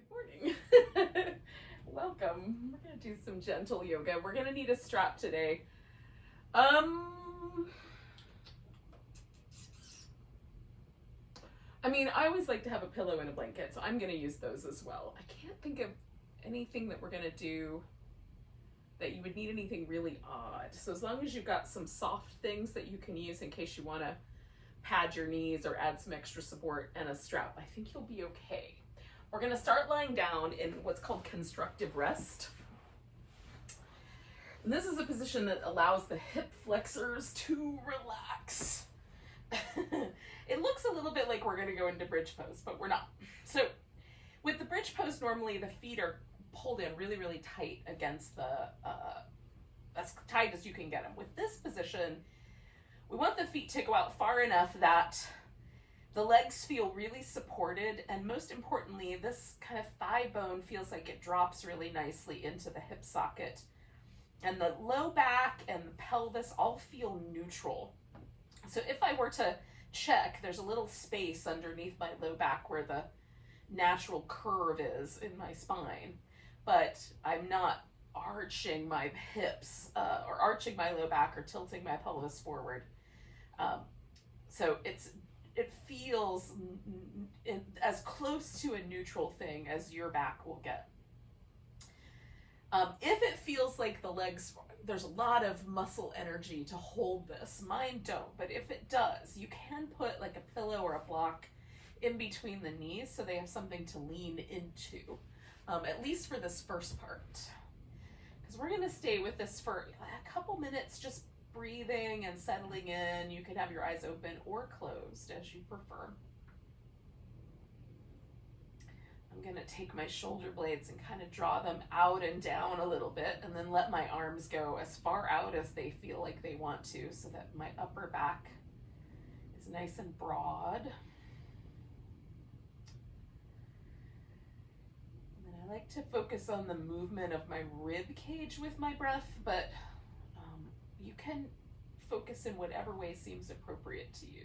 Morning. Welcome. We're going to do some gentle yoga. We're going to need a strap today. I always like to have a pillow and a blanket, so I'm going to use those as well. I can't think of anything that we're going to do that you would need anything really odd. So as long as you've got some soft things that you can use in case you want to pad your knees or add some extra support and a strap, I think you'll be okay. We're going to start lying down in what's called constructive rest. And this is a position that allows the hip flexors to relax. It looks a little bit like we're going to go into bridge pose, but we're not. So with the bridge pose, normally the feet are pulled in really, really tight against as tight as you can get them. With this position, we want the feet to go out far enough that the legs feel really supported, and most importantly, this kind of thigh bone feels like it drops really nicely into the hip socket. And the low back and the pelvis all feel neutral. So if I were to check, there's a little space underneath my low back where the natural curve is in my spine, but I'm not arching my hips or arching my low back or tilting my pelvis forward. So it feels as close to a neutral thing as your back will get. If it feels like the legs, there's a lot of muscle energy to hold this. Mine don't, but if it does, you can put like a pillow or a block in between the knees so they have something to lean into, at least for this first part. Because we're going to stay with this for a couple minutes, just breathing and settling in. You can have your eyes open or closed as you prefer. I'm going to take my shoulder blades and kind of draw them out and down a little bit, and then let my arms go as far out as they feel like they want to, so that my upper back is nice and broad. And then I like to focus on the movement of my rib cage with my breath, but you can focus in whatever way seems appropriate to you.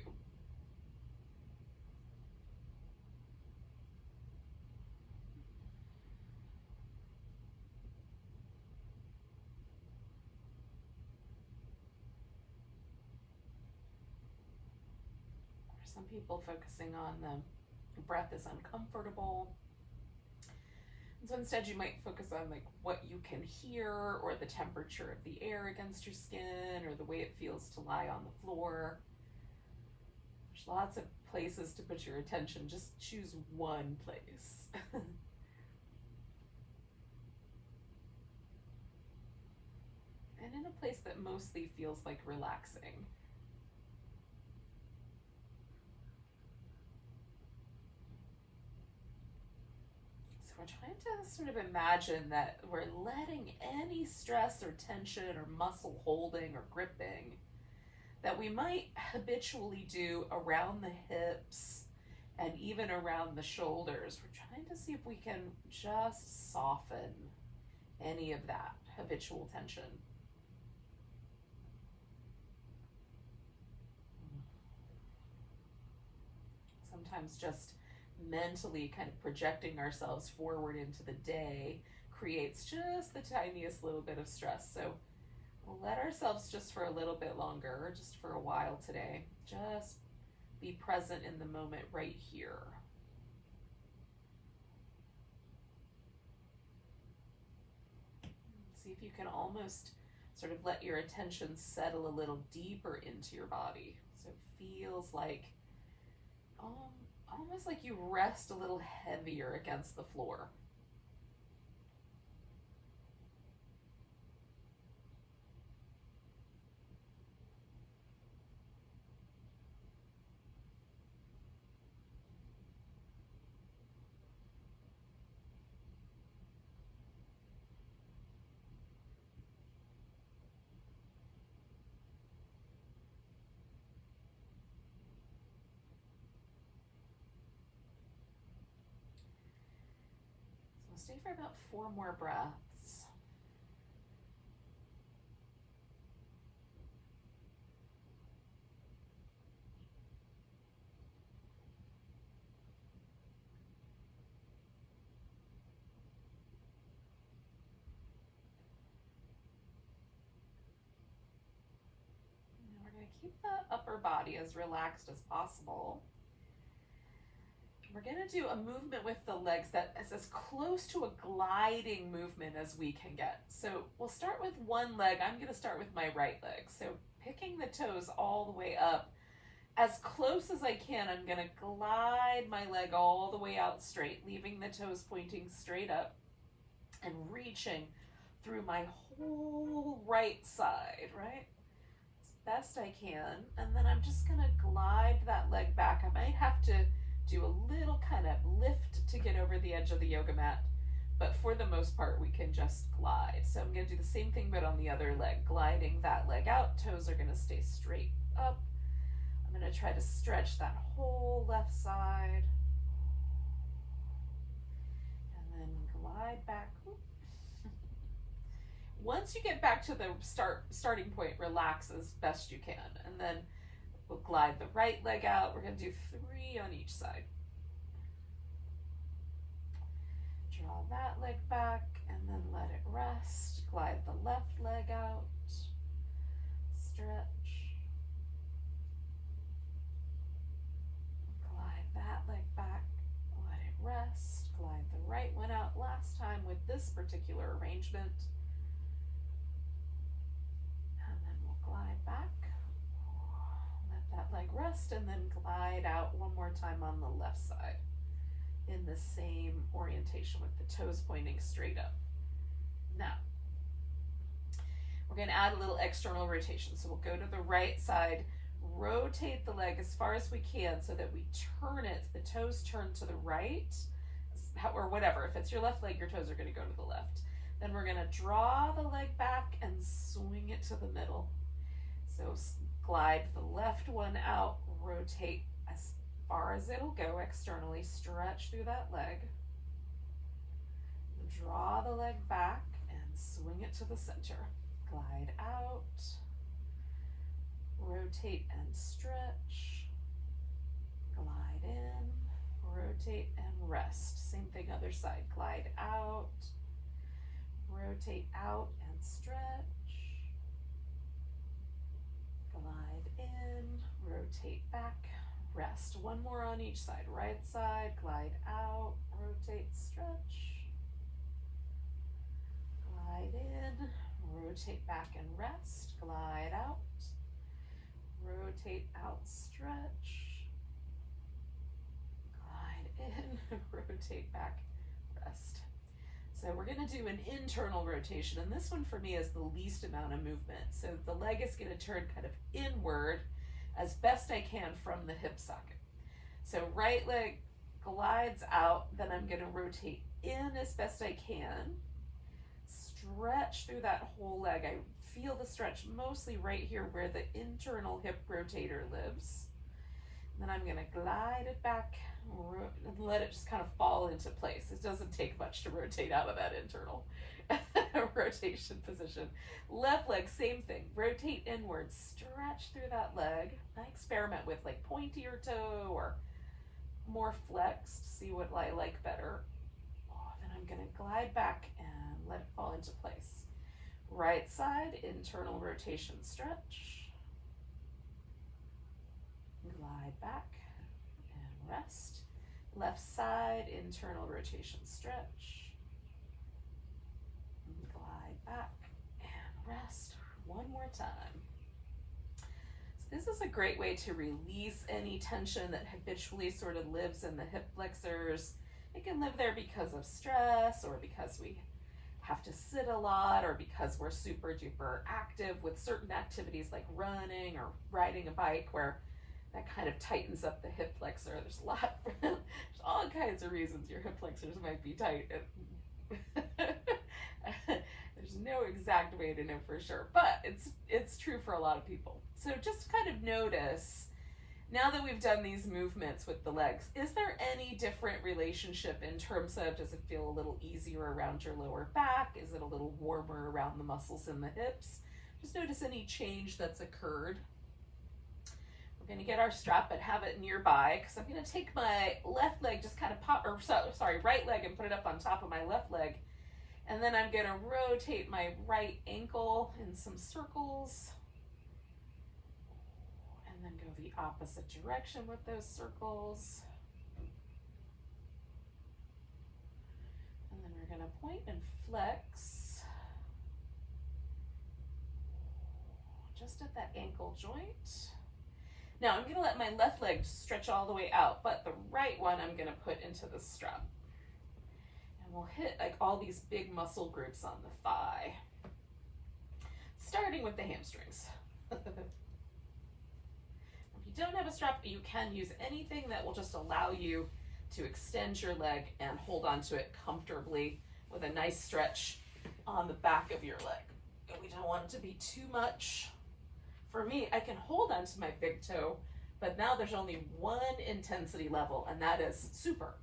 For some people, focusing on the breath is uncomfortable. And so instead you might focus on like what you can hear, or the temperature of the air against your skin, or the way it feels to lie on the floor. There's lots of places to put your attention. Just choose one place. And in a place that mostly feels like relaxing. We're trying to sort of imagine that we're letting any stress or tension or muscle holding or gripping that we might habitually do around the hips and even around the shoulders. We're trying to see if we can just soften any of that habitual tension. Sometimes just mentally kind of projecting ourselves forward into the day creates just the tiniest little bit of stress. So we'll let ourselves, just for a little bit longer, just for a while today, just be present in the moment right here. See if you can almost sort of let your attention settle a little deeper into your body. So it feels like almost like you rest a little heavier against the floor. Stay for about 4 more breaths. keep the upper body as relaxed as possible. We're going to do a movement with the legs that is as close to a gliding movement as we can get. So we'll start with one leg. I'm going to start with my right leg. So picking the toes all the way up, as close as I can, I'm going to glide my leg all the way out straight, leaving the toes pointing straight up and reaching through my whole right side, right? As best I can. And then I'm just going to glide that leg back. I might have to do a little kind of lift to get over the edge of the yoga mat, but for the most part we can just glide. So I'm going to do the same thing but on the other leg, gliding that leg out. Toes are going to stay straight up. I'm going to try to stretch that whole left side and then glide back. Once you get back to the starting point, relax as best you can, and then we'll glide the right leg out. We're going to do 3 on each side. Draw that leg back and then let it rest. Glide the left leg out. Stretch. Glide that leg back. Let it rest. Glide the right one out. Last time with this particular arrangement. And then we'll glide back. That leg rest and then glide out one more time on the left side in the same orientation with the toes pointing straight up. Now, we're going to add a little external rotation. So we'll go to the right side, rotate the leg as far as we can so that we turn it, the toes turn to the right, or whatever. If it's your left leg, your toes are going to go to the left. Then we're going to draw the leg back and swing it to the middle. So glide the left one out, rotate as far as it'll go externally, stretch through that leg, draw the leg back and swing it to the center. Glide out, rotate and stretch, glide in, rotate and rest. Same thing other side, glide out, rotate out and stretch, glide in, rotate back, rest. One more on each side. Right side, glide out, rotate, stretch, glide in, rotate back and rest, glide out, rotate out, stretch, glide in, rotate back, rest. So we're going to do an internal rotation, and this one for me is the least amount of movement. So the leg is going to turn kind of inward as best I can from the hip socket. So right leg glides out, then I'm going to rotate in as best I can, stretch through that whole leg. I feel the stretch mostly right here where the internal hip rotator lives. Then I'm going to glide it back and let it just kind of fall into place. It doesn't take much to rotate out of that internal rotation position. Left leg, same thing. Rotate inward, stretch through that leg. I experiment with like pointier toe or more flexed, see what I like better. Then I'm going to glide back and let it fall into place. Right side, internal rotation, stretch. Glide back and rest. Left side, internal rotation, stretch. Glide back and rest. One more time. So this is a great way to release any tension that habitually sort of lives in the hip flexors. It can live there because of stress, or because we have to sit a lot, or because we're super duper active with certain activities like running or riding a bike, where that kind of tightens up the hip flexor. There's all kinds of reasons your hip flexors might be tight. There's no exact way to know for sure, but it's true for a lot of people. So just kind of notice, now that we've done these movements with the legs, is there any different relationship in terms of, does it feel a little easier around your lower back? Is it a little warmer around the muscles in the hips? Just notice any change that's occurred. We're going to get our strap and have it nearby, because I'm going to take my left leg, just kind of right leg, and put it up on top of my left leg. And then I'm going to rotate my right ankle in some circles. the opposite direction with those circles. And then we're going to point and flex just at that ankle joint. Now I'm going to let my left leg stretch all the way out, but the right one I'm going to put into the strap. And we'll hit like all these big muscle groups on the thigh, starting with the hamstrings. If you don't have a strap, you can use anything that will just allow you to extend your leg and hold onto it comfortably with a nice stretch on the back of your leg. And we don't want it to be too much. For me, I can hold onto my big toe, but now there's only one intensity level, and that is super,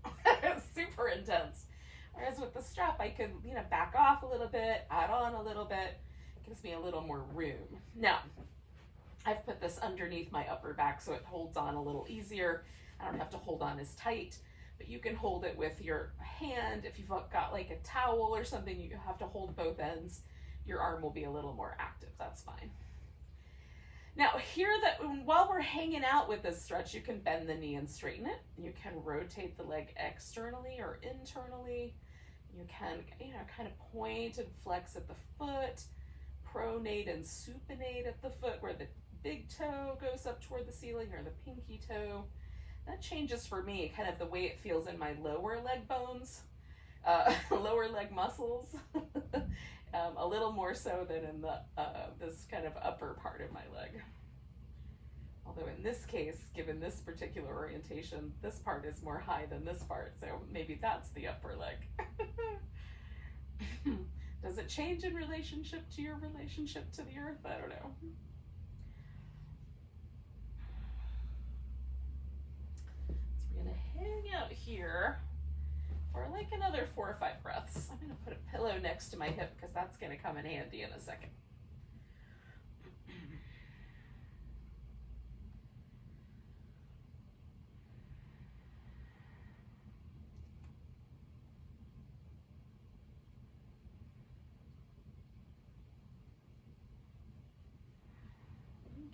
super intense. Whereas with the strap, I can, back off a little bit, add on a little bit, gives me a little more room. Now, I've put this underneath my upper back so it holds on a little easier. I don't have to hold on as tight, but you can hold it with your hand. If you've got like a towel or something, you have to hold both ends. Your arm will be a little more active, that's fine. Now while we're hanging out with this stretch, you can bend the knee and straighten it. You can rotate the leg externally or internally. You can, kind of point and flex at the foot, pronate and supinate at the foot where the big toe goes up toward the ceiling or the pinky toe. That changes for me kind of the way it feels in my lower leg bones, lower leg muscles. A little more so than in the this kind of upper part of my leg. Although in this case, given this particular orientation, this part is more high than this part, so maybe that's the upper leg. Does it change in relationship to your relationship to the earth? I don't know. So we're gonna hang out here for like another 4 or 5 breaths. I'm gonna put a pillow next to my hip because that's gonna come in handy in a second.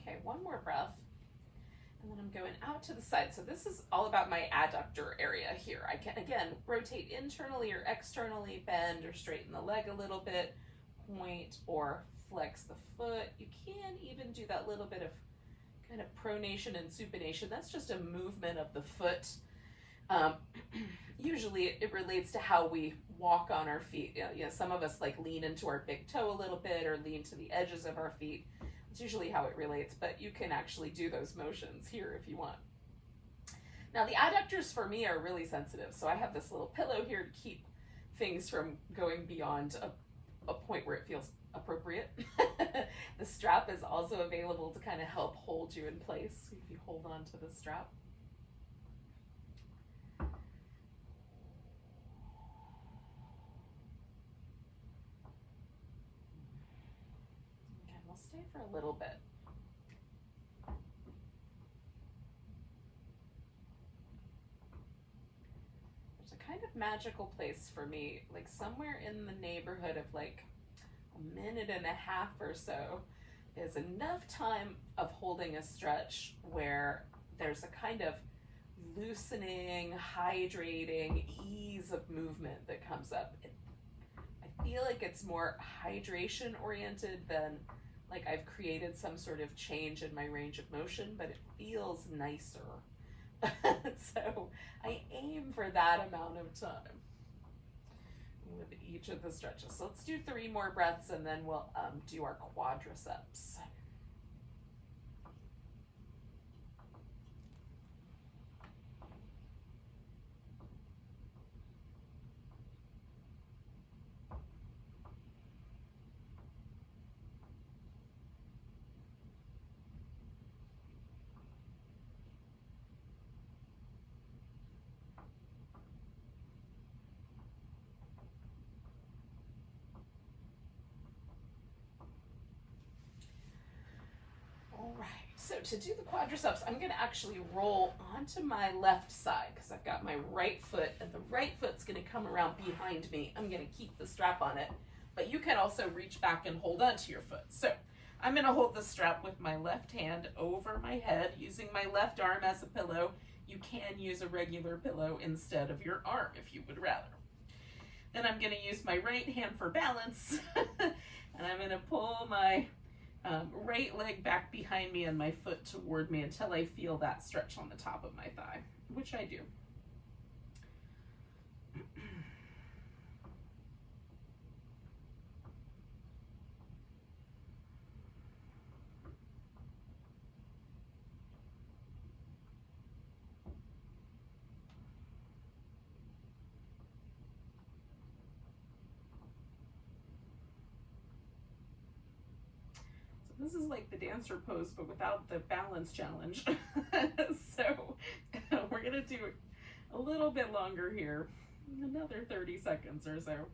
Okay, one more breath. And then I'm going out to the side. So this is all about my adductor area here. I can, again, rotate internally or externally, bend or straighten the leg a little bit, point or flex the foot. You can even do that little bit of kind of pronation and supination. That's just a movement of the foot. Usually it relates to how we walk on our feet. Some of us like lean into our big toe a little bit or lean to the edges of our feet. It's usually how it relates, but you can actually do those motions here if you want. Now the adductors for me are really sensitive, so I have this little pillow here to keep things from going beyond a point where it feels appropriate. The strap is also available to kind of help hold you in place if you hold on to the strap. Stay for a little bit. There's a kind of magical place for me, like somewhere in the neighborhood of like a minute and a half or so is enough time of holding a stretch where there's a kind of loosening, hydrating, ease of movement that comes up. I feel like it's more hydration oriented than like I've created some sort of change in my range of motion, but it feels nicer. So I aim for that amount of time with each of the stretches. So let's do 3 more breaths and then we'll do our quadriceps. All right, so to do the quadriceps, I'm going to actually roll onto my left side because I've got my right foot, and the right foot's going to come around behind me. I'm going to keep the strap on it, but you can also reach back and hold onto your foot. So I'm going to hold the strap with my left hand over my head, using my left arm as a pillow. You can use a regular pillow instead of your arm if you would rather. Then I'm going to use my right hand for balance, and I'm going to pull my right leg back behind me and my foot toward me until I feel that stretch on the top of my thigh, which I do. This is like the dancer pose, but without the balance challenge. So we're gonna do a little bit longer here, another 30 seconds or so.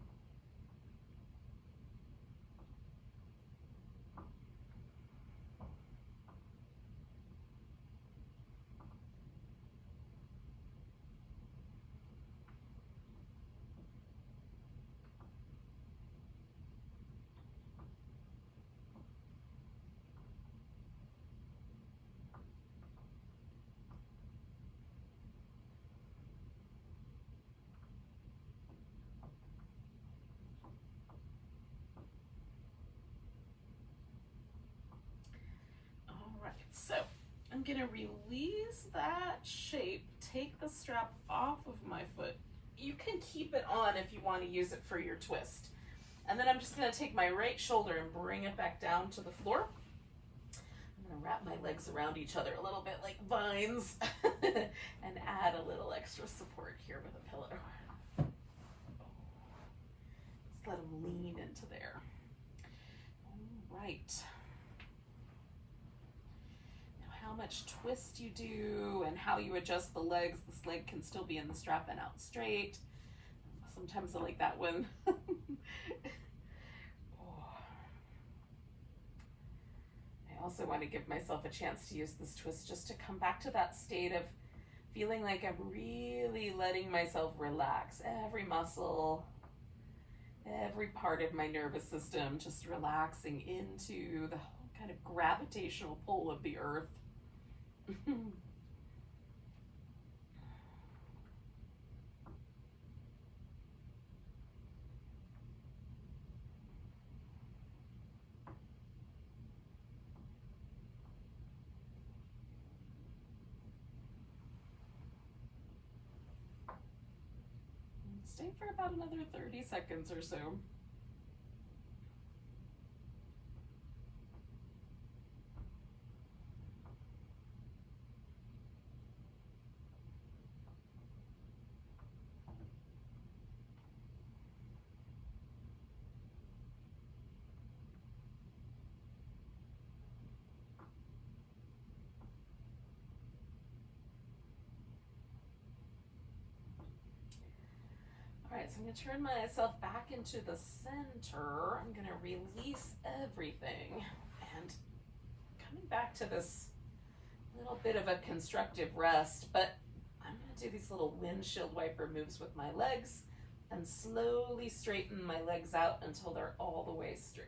So I'm gonna release that shape, take the strap off of my foot. You can keep it on if you want to use it for your twist. And then I'm just gonna take my right shoulder and bring it back down to the floor. I'm gonna wrap my legs around each other a little bit like vines and add a little extra support here with a pillow. Just let them lean into there. All right. How much twist you do and how you adjust the legs. This leg can still be in the strap and out straight. Sometimes I like that one. I also want to give myself a chance to use this twist just to come back to that state of feeling like I'm really letting myself relax. Every muscle, every part of my nervous system, just relaxing into the whole kind of gravitational pull of the earth. Stay for about another 30 seconds or so. All right, so I'm going to turn myself back into the center. I'm going to release everything and coming back to this little bit of a constructive rest, but I'm going to do these little windshield wiper moves with my legs and slowly straighten my legs out until they're all the way straight.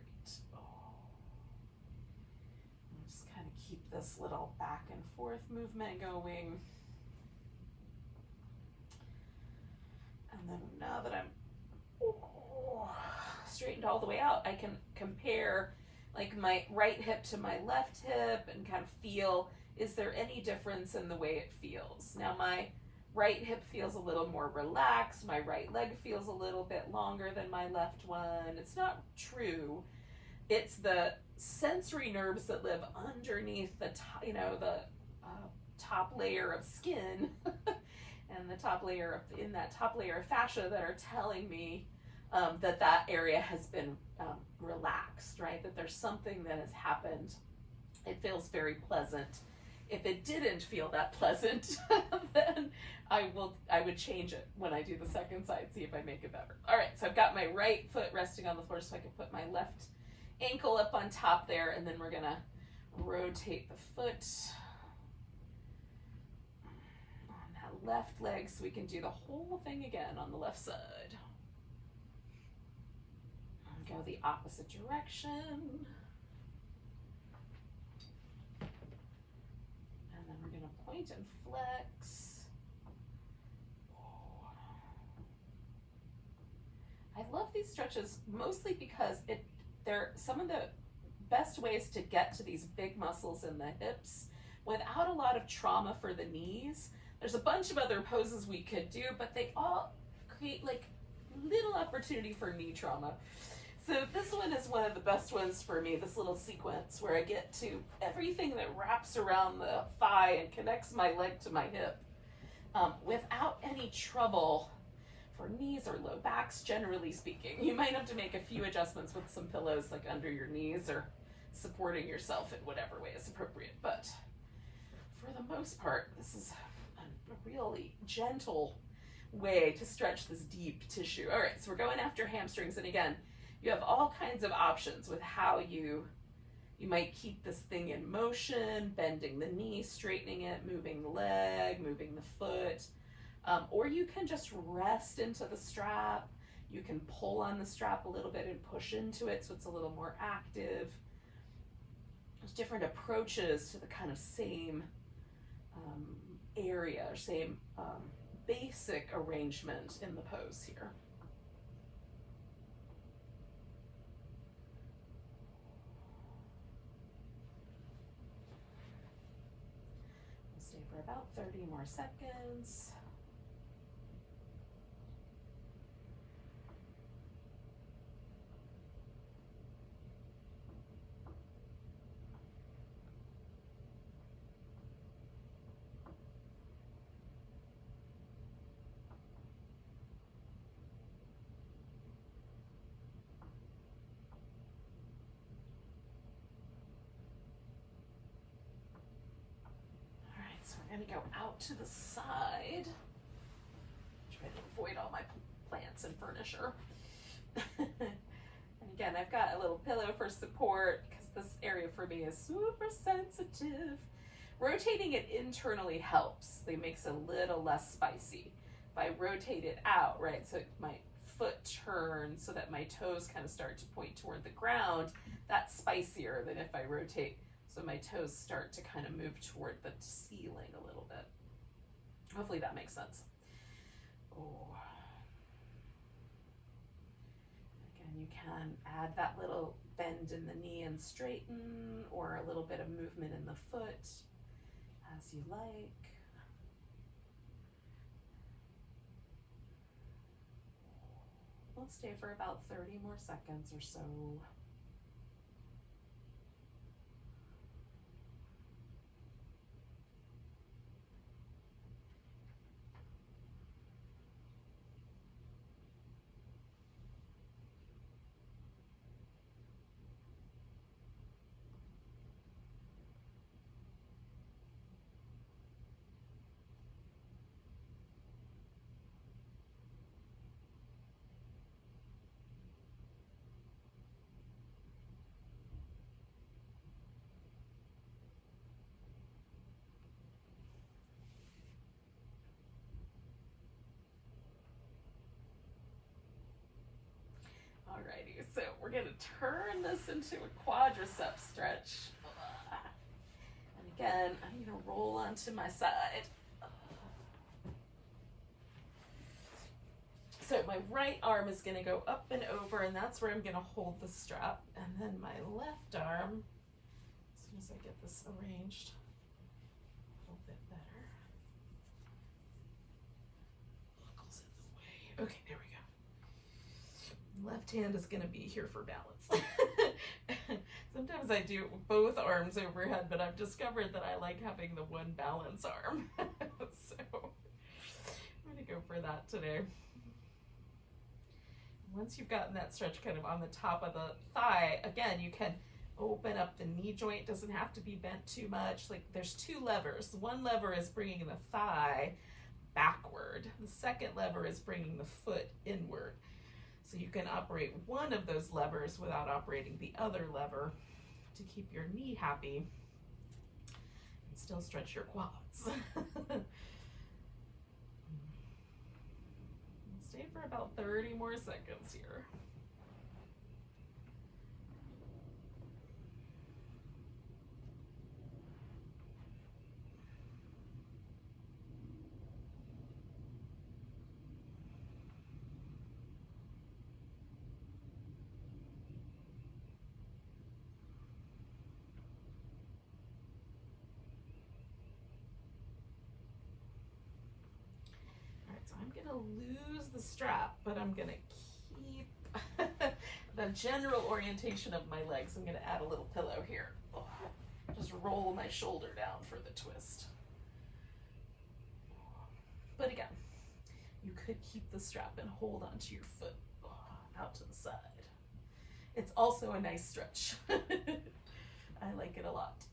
Just kind of keep this little back and forth movement going. And then now that I'm straightened all the way out, I can compare like my right hip to my left hip and kind of feel, is there any difference in the way it feels? Now my right hip feels a little more relaxed. My right leg feels a little bit longer than my left one. It's not true. It's the sensory nerves that live underneath the top layer of skin and the top layer in that top layer of fascia that are telling me that area has been relaxed, right? That there's something that has happened. It feels very pleasant. If it didn't feel that pleasant, then I would change it when I do the second side, see if I make it better. All right, so I've got my right foot resting on the floor so I can put my left ankle up on top there, and then we're gonna rotate the foot on that left leg so we can do the whole thing again on the left side. And go the opposite direction. point and flex. I love these stretches mostly because they're some of the best ways to get to these big muscles in the hips without a lot of trauma for the knees. There's a bunch of other poses we could do, but they all create like little opportunity for knee trauma. So this one is one of the best ones for me, this little sequence where I get to everything that wraps around the thigh and connects my leg to my hip without any trouble for knees or low backs, generally speaking. You might have to make a few adjustments with some pillows like under your knees or supporting yourself in whatever way is appropriate. But for the most part, this is a really gentle way to stretch this deep tissue. All right, so we're going after hamstrings. And again, you have all kinds of options with how you might keep this thing in motion, bending the knee, straightening it, moving the leg, moving the foot. Or you can just rest into the strap. You can pull on the strap a little bit and push into it so it's a little more active. There's different approaches to the kind of same area or same basic arrangement in the pose here. We'll stay for about 30 more seconds. So we're going to go out to the side. Try to avoid all my plants and furniture. And again, I've got a little pillow for support because this area for me is super sensitive. Rotating it internally helps. It makes it a little less spicy. If I rotate it out, right, so my foot turns so that my toes kind of start to point toward the ground, that's spicier than if I rotate so my toes start to kind of move toward the ceiling a little bit. Hopefully that makes sense. Oh. Again, you can add that little bend in the knee and straighten, or a little bit of movement in the foot as you like. We'll stay for about 30 more seconds or so. Alrighty, so we're going to turn this into a quadricep stretch. And again, I'm going to roll onto my side. So my right arm is going to go up and over, and that's where I'm going to hold the strap. And then my left arm, as soon as I get this arranged a little bit better. Buckles in the way. Okay, there we go. Left hand is going to be here for balance. Sometimes I do both arms overhead, but I've discovered that I like having the one balance arm. So I'm going to go for that today. Once you've gotten that stretch kind of on the top of the thigh, again, you can open up the knee joint. Doesn't have to be bent too much. Like, there's two levers. One lever is bringing the thigh backward. The second lever is bringing the foot inward. So you can operate one of those levers without operating the other lever to keep your knee happy and still stretch your quads. Stay for about 30 more seconds here. I'm gonna lose the strap, but I'm gonna keep the general orientation of my legs. I'm gonna add a little pillow here. Just roll my shoulder down for the twist. But again, you could keep the strap and hold onto your foot out to the side. It's also a nice stretch. I like it a lot.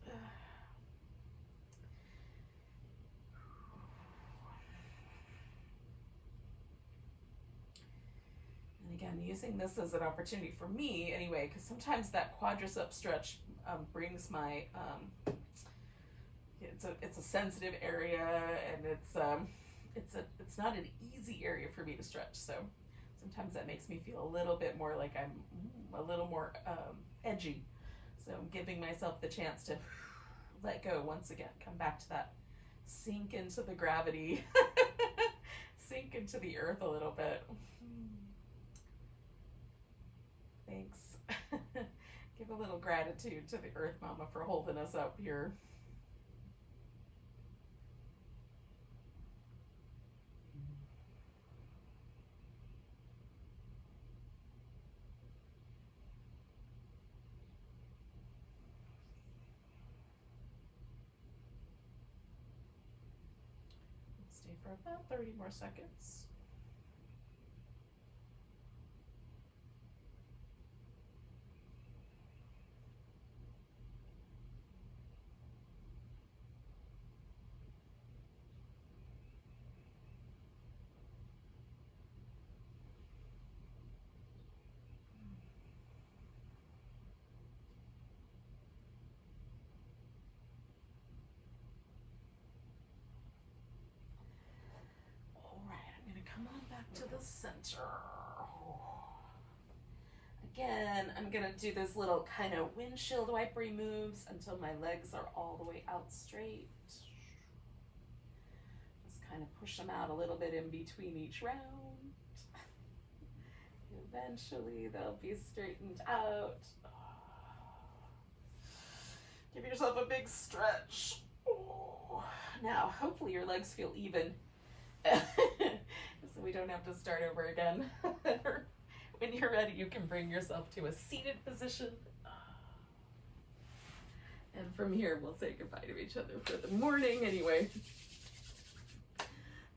And again, using this as an opportunity for me anyway, because sometimes that quadricep stretch brings my, it's a sensitive area, and it's not an easy area for me to stretch. So sometimes that makes me feel a little bit more like I'm a little more edgy. So I'm giving myself the chance to let go once again, come back to that, sink into the gravity, sink into the earth a little bit. Thanks. Give a little gratitude to the Earth Mama for holding us up here. Stay for about 30 more seconds. Come on back to the center. Again, I'm gonna do this little kind of windshield wiper moves until my legs are all the way out straight. Just kind of push them out a little bit in between each round. Eventually they'll be straightened out. Give yourself a big stretch. Now, hopefully your legs feel even. So we don't have to start over again. When you're ready, you can bring yourself to a seated position. And from here, we'll say goodbye to each other for the morning anyway.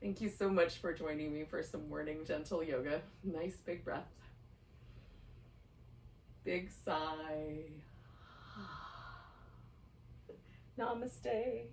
Thank you so much for joining me for some morning gentle yoga. Nice big breath. Big sigh. Namaste.